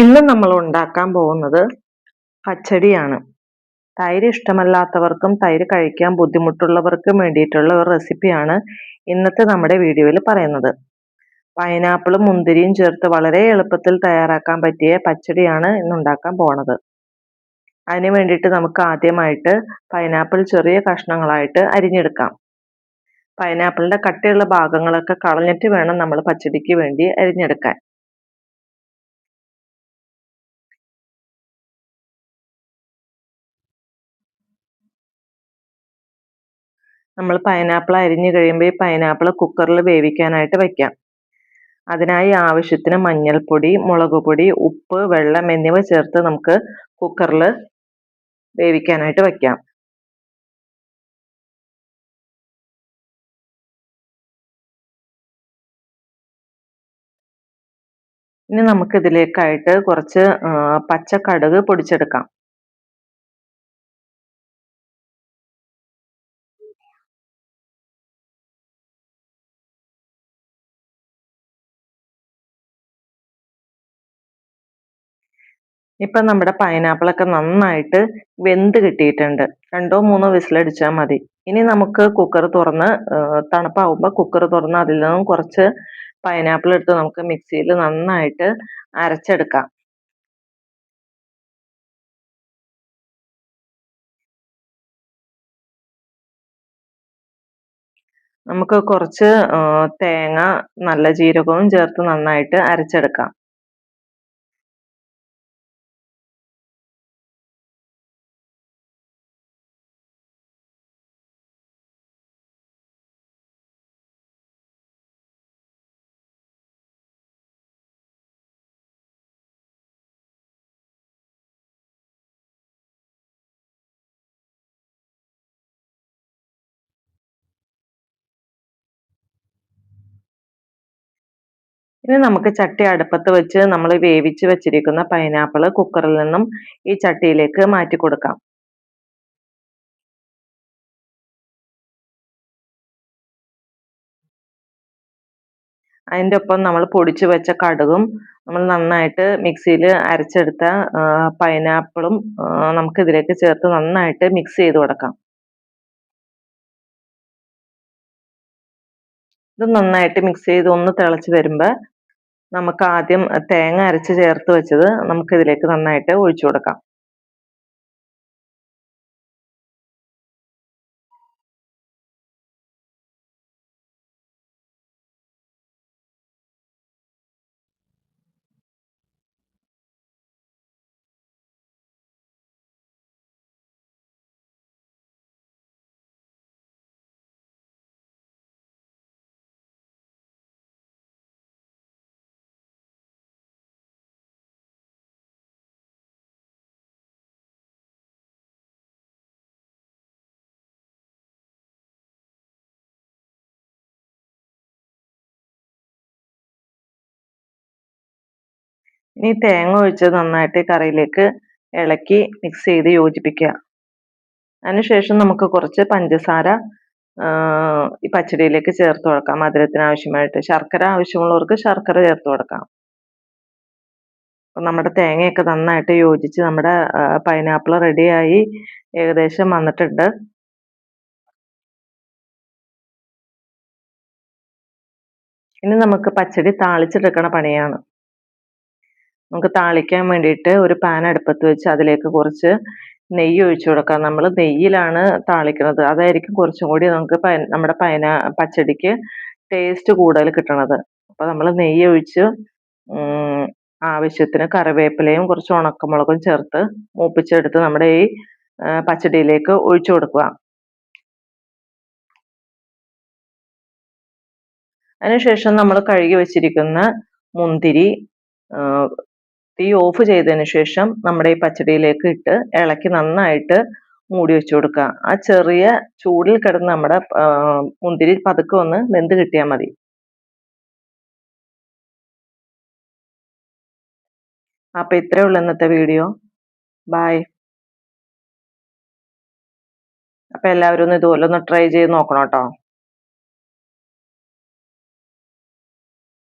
ഇന്ന് നമ്മൾ ഉണ്ടാക്കാൻ പോകുന്നത് പച്ചടിയാണ്. തൈര് ഇഷ്ടമല്ലാത്തവർക്കും തൈര് കഴിക്കാൻ ബുദ്ധിമുട്ടുള്ളവർക്കും വേണ്ടിയിട്ടുള്ള ഒരു റെസിപ്പിയാണ് ഇന്നത്തെ നമ്മുടെ വീഡിയോയിൽ പറയുന്നത്. പൈനാപ്പിളും മുന്തിരിയും ചേർത്ത് വളരെ എളുപ്പത്തിൽ തയ്യാറാക്കാൻ പറ്റിയ പച്ചടിയാണ് ഇന്ന് ഉണ്ടാക്കാൻ പോണത്. അതിന് വേണ്ടിയിട്ട് നമുക്ക് ആദ്യമായിട്ട് പൈനാപ്പിൾ ചെറിയ കഷ്ണങ്ങളായിട്ട് അരിഞ്ഞെടുക്കാം. പൈനാപ്പിളിൻ്റെ കട്ടിയുള്ള ഭാഗങ്ങളൊക്കെ കളഞ്ഞിട്ട് വേണം നമ്മൾ പച്ചടിക്ക് വേണ്ടി അരിഞ്ഞെടുക്കാൻ. നമ്മൾ പൈനാപ്പിൾ അരിഞ്ഞു കഴിയുമ്പോൾ ഈ പൈനാപ്പിൾ കുക്കറിൽ വേവിക്കാനായിട്ട് വയ്ക്കാം. അതിനായി ആവശ്യത്തിന് മഞ്ഞൾപ്പൊടി, മുളക് പൊടി, ഉപ്പ്, വെള്ളം എന്നിവ ചേർത്ത് നമുക്ക് കുക്കറിൽ വേവിക്കാനായിട്ട് വയ്ക്കാം. ഇനി നമുക്ക് ഇതിലേക്കായിട്ട് കുറച്ച് പച്ചക്കടുക് പൊടിച്ചെടുക്കാം. ഇപ്പം നമ്മുടെ പൈനാപ്പിളൊക്കെ നന്നായിട്ട് വെന്ത് കിട്ടിയിട്ടുണ്ട്. 2-3 വിസിലടിച്ചാൽ മതി. ഇനി നമുക്ക് കുക്കർ തുറന്ന് തണുപ്പാവുമ്പോൾ കുക്കർ തുറന്ന് അതിൽ നിന്നും കുറച്ച് പൈനാപ്പിൾ എടുത്ത് നമുക്ക് മിക്സിയിൽ നന്നായിട്ട് അരച്ചെടുക്കാം. നമുക്ക് കുറച്ച് തേങ്ങ, നല്ല ജീരകവും ചേർത്ത് നന്നായിട്ട് അരച്ചെടുക്കാം. ഇനി നമുക്ക് ചട്ടി അടുപ്പത്ത് വെച്ച് നമ്മൾ വേവിച്ച് വെച്ചിരിക്കുന്ന പൈനാപ്പിൾ കുക്കറിൽ നിന്നും ഈ ചട്ടിയിലേക്ക് മാറ്റി കൊടുക്കാം. അതിൻ്റെ ഒപ്പം നമ്മൾ പൊടിച്ചു വെച്ച കടുകും നമ്മൾ നന്നായിട്ട് മിക്സിയിൽ അരച്ചെടുത്ത പൈനാപ്പിളും നമുക്ക് ഇതിലേക്ക് ചേർത്ത് നന്നായിട്ട് മിക്സ് ചെയ്ത് കൊടുക്കാം. ഇത് നന്നായിട്ട് മിക്സ് ചെയ്ത് ഒന്ന് തിളച്ച് വരുമ്പോൾ നമുക്ക് ആദ്യം തേങ്ങ അരച്ച് ചേർത്ത് വെച്ചത് നമുക്ക് ഇതിലേക്ക് നന്നായിട്ട് ഒഴിച്ചു കൊടുക്കാം. ഇനി തേങ്ങ ഒഴിച്ച് നന്നായിട്ട് കറിയിലേക്ക് ഇളക്കി മിക്സ് ചെയ്ത് യോജിപ്പിക്കുക. അതിനുശേഷം നമുക്ക് കുറച്ച് പഞ്ചസാര ഈ പച്ചടിയിലേക്ക് ചേർത്ത് കൊടുക്കാം. മധുരത്തിന് ആവശ്യമായിട്ട് ശർക്കര ആവശ്യമുള്ളവർക്ക് ശർക്കര ചേർത്ത് കൊടുക്കാം. അപ്പം നമ്മുടെ തേങ്ങയൊക്കെ നന്നായിട്ട് യോജിച്ച് നമ്മുടെ പൈനാപ്പിൾ റെഡിയായി ഏകദേശം വന്നിട്ടുണ്ട്. ഇനി നമുക്ക് പച്ചടി താളിച്ചെടുക്കണ പണിയാണ്. നമുക്ക് താളിക്കാൻ വേണ്ടിയിട്ട് ഒരു പാൻ അടുപ്പത്ത് വെച്ച് അതിലേക്ക് കുറച്ച് നെയ്യ് ഒഴിച്ചു കൊടുക്കാം. നമ്മൾ നെയ്യിലാണ് താളിക്കുന്നത്. അതായിരിക്കും കുറച്ചും കൂടി നമുക്ക് നമ്മുടെ പച്ചടിക്ക് ടേസ്റ്റ് കൂടുതൽ കിട്ടണത്. അപ്പോൾ നമ്മൾ നെയ്യ് ഒഴിച്ച് ആവശ്യത്തിന് കറിവേപ്പിലയും കുറച്ച് ഉണക്കമുളകും ചേർത്ത് മൂപ്പിച്ചെടുത്ത് നമ്മുടെ ഈ പച്ചടിയിലേക്ക് ഒഴിച്ചു കൊടുക്കുക. അതിനുശേഷം നമ്മൾ കഴുകി വെച്ചിരിക്കുന്ന മുന്തിരി തീ ഓഫ് ചെയ്തതിന് ശേഷം നമ്മുടെ ഈ പച്ചടിയിലേക്ക് ഇട്ട് ഇളക്കി നന്നായിട്ട് മൂടി വെച്ച് കൊടുക്കുക. ആ ചെറിയ ചൂടിൽ കിടന്ന് നമ്മുടെ മുന്തിരി പതുക്കെ ഒന്ന് വെന്ത് കിട്ടിയാൽ മതി. അപ്പോൾ ഇത്രയേ ഉള്ളൂ ഇന്നത്തെ വീഡിയോ. ബൈ. അപ്പോൾ എല്ലാവരും ഒന്ന് ഇതുപോലെ ഒന്ന് ട്രൈ ചെയ്ത് നോക്കണം കേട്ടോ.